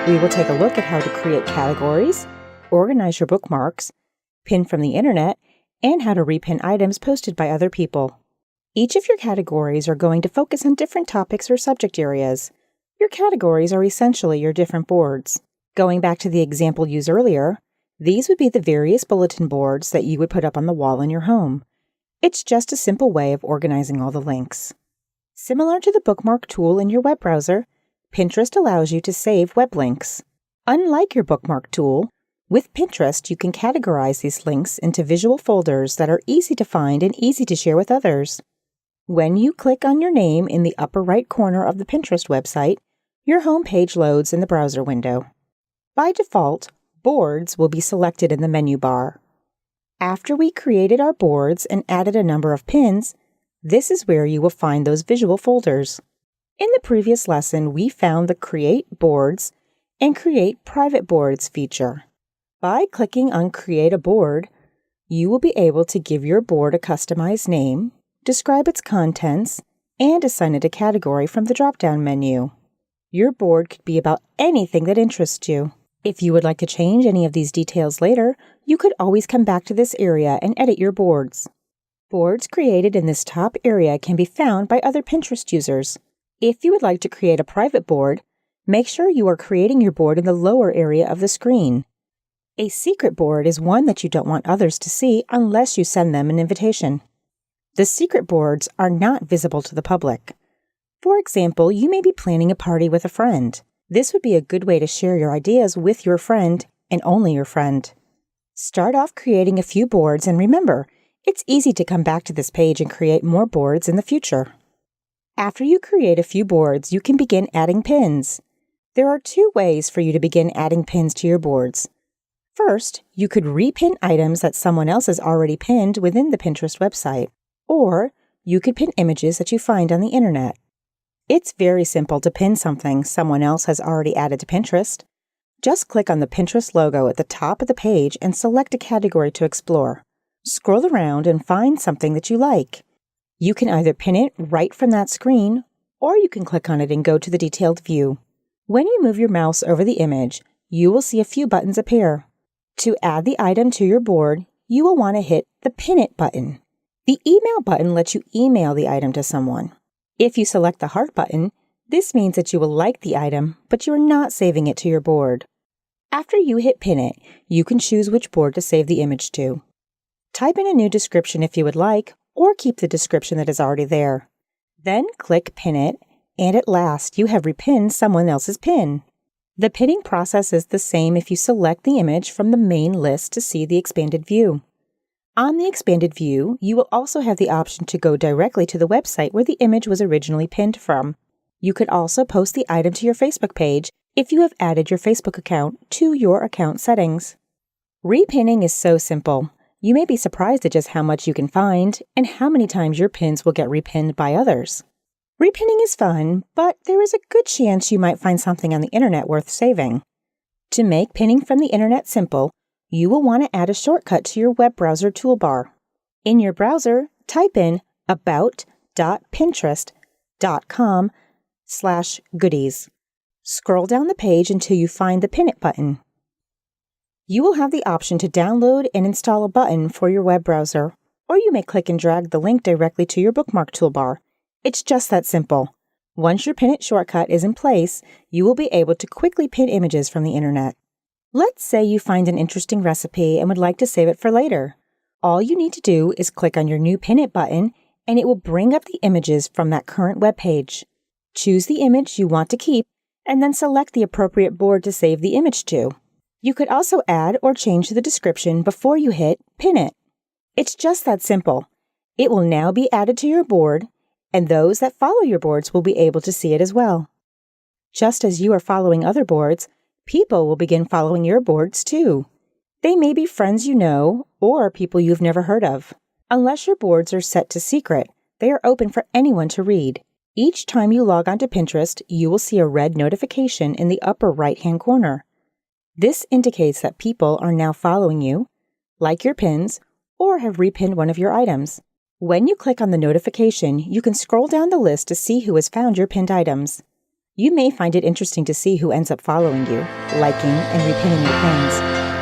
We will take a look at how to create categories, organize your bookmarks, pin from the internet, and how to repin items posted by other people. Each of your categories are going to focus on different topics or subject areas. Your categories are essentially your different boards. Going back to the example used earlier, these would be the various bulletin boards that you would put up on the wall in your home. It's just a simple way of organizing all the links. Similar to the bookmark tool in your web browser, Pinterest allows you to save web links. Unlike your bookmark tool, with Pinterest you can categorize these links into visual folders that are easy to find and easy to share with others. When you click on your name in the upper right corner of the Pinterest website, your home page loads in the browser window. By default, Boards will be selected in the menu bar. After we created our boards and added a number of pins, this is where you will find those visual folders. In the previous lesson, we found the Create Boards and Create Private Boards feature. By clicking on Create a Board, you will be able to give your board a customized name, describe its contents, and assign it a category from the drop-down menu. Your board could be about anything that interests you. If you would like to change any of these details later, you could always come back to this area and edit your boards. Boards created in this top area can be found by other Pinterest users. If you would like to create a private board, make sure you are creating your board in the lower area of the screen. A secret board is one that you don't want others to see unless you send them an invitation. The secret boards are not visible to the public. For example, you may be planning a party with a friend. This would be a good way to share your ideas with your friend and only your friend. Start off creating a few boards and remember, it's easy to come back to this page and create more boards in the future. After you create a few boards, you can begin adding pins. There are two ways for you to begin adding pins to your boards. First, you could repin items that someone else has already pinned within the Pinterest website, or you could pin images that you find on the internet. It's very simple to pin something someone else has already added to Pinterest. Just click on the Pinterest logo at the top of the page and select a category to explore. Scroll around and find something that you like. You can either pin it right from that screen, or you can click on it and go to the detailed view. When you move your mouse over the image, you will see a few buttons appear. To add the item to your board, you will want to hit the Pin It button. The Email button lets you email the item to someone. If you select the Heart button, this means that you will like the item, but you are not saving it to your board. After you hit Pin It, you can choose which board to save the image to. Type in a new description if you would like, or keep the description that is already there. Then click Pin It, and at last you have repinned someone else's pin. The pinning process is the same if you select the image from the main list to see the expanded view. On the expanded view, you will also have the option to go directly to the website where the image was originally pinned from. You could also post the item to your Facebook page if you have added your Facebook account to your account settings. Repinning is so simple. You may be surprised at just how much you can find and how many times your pins will get repinned by others. Repinning is fun, but there is a good chance you might find something on the internet worth saving. To make pinning from the internet simple, you will want to add a shortcut to your web browser toolbar. In your browser, type in about.pinterest.com/goodies. Scroll down the page until you find the Pin It button. You will have the option to download and install a button for your web browser, or you may click and drag the link directly to your bookmark toolbar. It's just that simple. Once your Pin It shortcut is in place, you will be able to quickly pin images from the internet. Let's say you find an interesting recipe and would like to save it for later. All you need to do is click on your new Pin It button, and it will bring up the images from that current web page. Choose the image you want to keep, and then select the appropriate board to save the image to. You could also add or change the description before you hit Pin It. It's just that simple. It will now be added to your board, and those that follow your boards will be able to see it as well. Just as you are following other boards, people will begin following your boards too. They may be friends you know or people you've never heard of. Unless your boards are set to secret, they are open for anyone to read. Each time you log onto Pinterest, you will see a red notification in the upper right-hand corner. This indicates that people are now following you, like your pins, or have repinned one of your items. When you click on the notification, you can scroll down the list to see who has found your pinned items. You may find it interesting to see who ends up following you, liking, and repinning your pins.